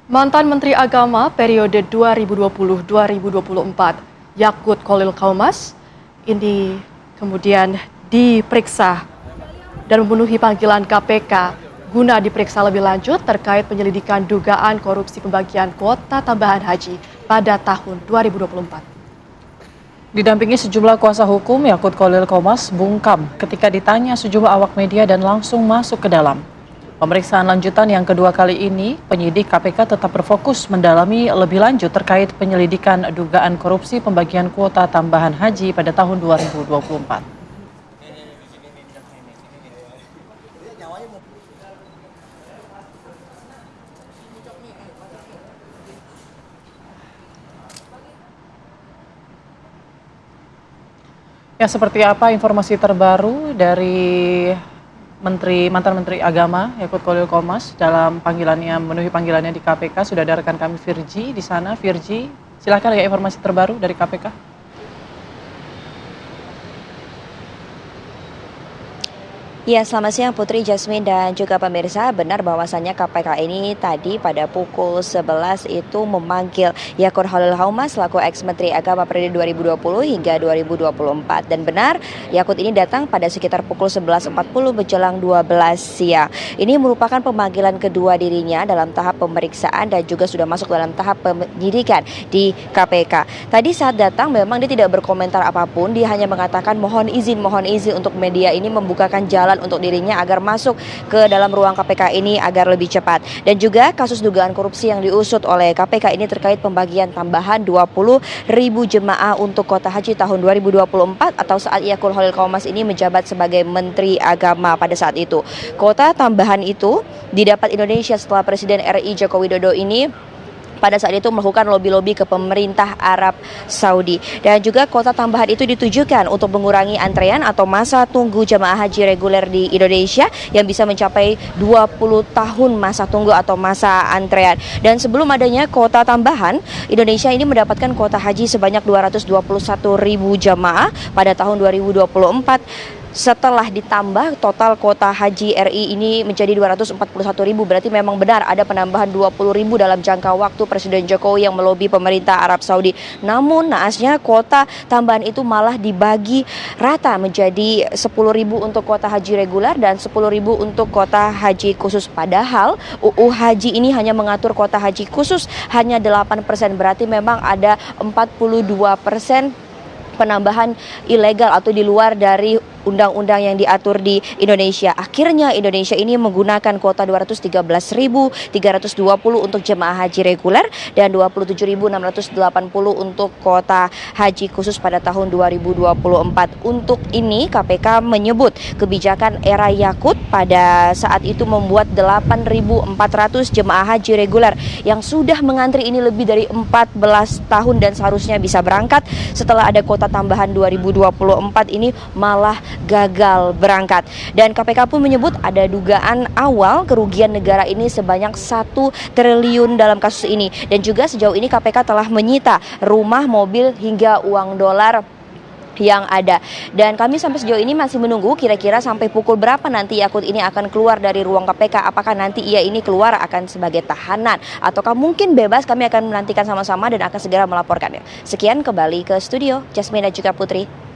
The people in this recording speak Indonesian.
Mantan Menteri Agama periode 2020-2024, Yakut Khalil Qaumas, ini kemudian diperiksa dan memenuhi panggilan KPK guna diperiksa lebih lanjut terkait penyelidikan dugaan korupsi pembagian kuota tambahan haji pada tahun 2024. Didampingi sejumlah kuasa hukum, Yakut Khalil Qaumas bungkam ketika ditanya sejumlah awak media dan langsung masuk ke dalam. Pemeriksaan lanjutan yang kedua kali ini, penyidik KPK tetap berfokus mendalami lebih lanjut terkait penyelidikan dugaan korupsi pembagian kuota tambahan haji pada tahun 2024. Ya, seperti apa informasi terbaru dari mantan Menteri Agama Yakut Khalil Qaumas dalam memenuhi panggilannya di KPK? Sudah ada rekan kami Virgi di sana. Virgi, silakan ya informasi terbaru dari KPK. Ya, selamat siang Putri, Jasmine, dan juga pemirsa. Benar bahwasannya KPK ini tadi pada pukul 11 itu memanggil Yakut Khalil Qaumas selaku ex-Menteri Agama periode 2020 hingga 2024. Dan benar, Yakut ini datang pada sekitar pukul 11.40 menjelang 12 siang. Ini merupakan pemanggilan kedua dirinya dalam tahap pemeriksaan dan juga sudah masuk dalam tahap penyidikan di KPK. Tadi saat datang memang dia tidak berkomentar apapun, dia hanya mengatakan mohon izin untuk media ini membukakan jalan untuk dirinya agar masuk ke dalam ruang KPK ini agar lebih cepat. Dan juga kasus dugaan korupsi yang diusut oleh KPK ini terkait pembagian tambahan 20.000 jemaah untuk kuota haji tahun 2024 atau saat Yakut Khalil Qaumas ini menjabat sebagai Menteri Agama pada saat itu. Kuota tambahan itu didapat Indonesia setelah Presiden RI Joko Widodo ini pada saat itu melakukan lobi-lobi ke pemerintah Arab Saudi. Dan juga kuota tambahan itu ditujukan untuk mengurangi antrean atau masa tunggu jemaah haji reguler di Indonesia yang bisa mencapai 20 tahun masa tunggu atau masa antrean. Dan sebelum adanya kuota tambahan, Indonesia ini mendapatkan kuota haji sebanyak 221.000 jemaah pada tahun 2024. Setelah ditambah total kuota haji RI ini menjadi 241.000, berarti memang benar ada penambahan 20.000 dalam jangka waktu Presiden Jokowi yang melobi pemerintah Arab Saudi. Namun naasnya kuota tambahan itu malah dibagi rata menjadi 10.000 untuk kuota haji reguler dan 10.000 untuk kuota haji khusus. Padahal UU Haji ini hanya mengatur kuota haji khusus hanya 8%, berarti memang ada 42% penambahan ilegal atau di luar dari undang-undang yang diatur di Indonesia. Akhirnya Indonesia ini menggunakan kuota 213.320 untuk jemaah haji reguler dan 27.680 untuk kuota haji khusus pada tahun 2024. Untuk ini KPK menyebut kebijakan era Yakut pada saat itu membuat 8.400 jemaah haji reguler yang sudah mengantri ini lebih dari 14 tahun dan seharusnya bisa berangkat setelah ada kuota tambahan 2024 ini malah gagal berangkat. Dan KPK pun menyebut ada dugaan awal kerugian negara ini sebanyak 1 triliun dalam kasus ini. Dan juga sejauh ini KPK telah menyita rumah, mobil hingga uang dolar yang ada. Dan kami sampai sejauh ini masih menunggu kira-kira sampai pukul berapa nanti Yakut ini akan keluar dari ruang KPK. Apakah nanti ia ini keluar akan sebagai tahanan ataukah mungkin bebas? Kami akan menantikan sama-sama dan akan segera melaporkannya. Sekian, kembali ke studio Jasmine dan juga Putri.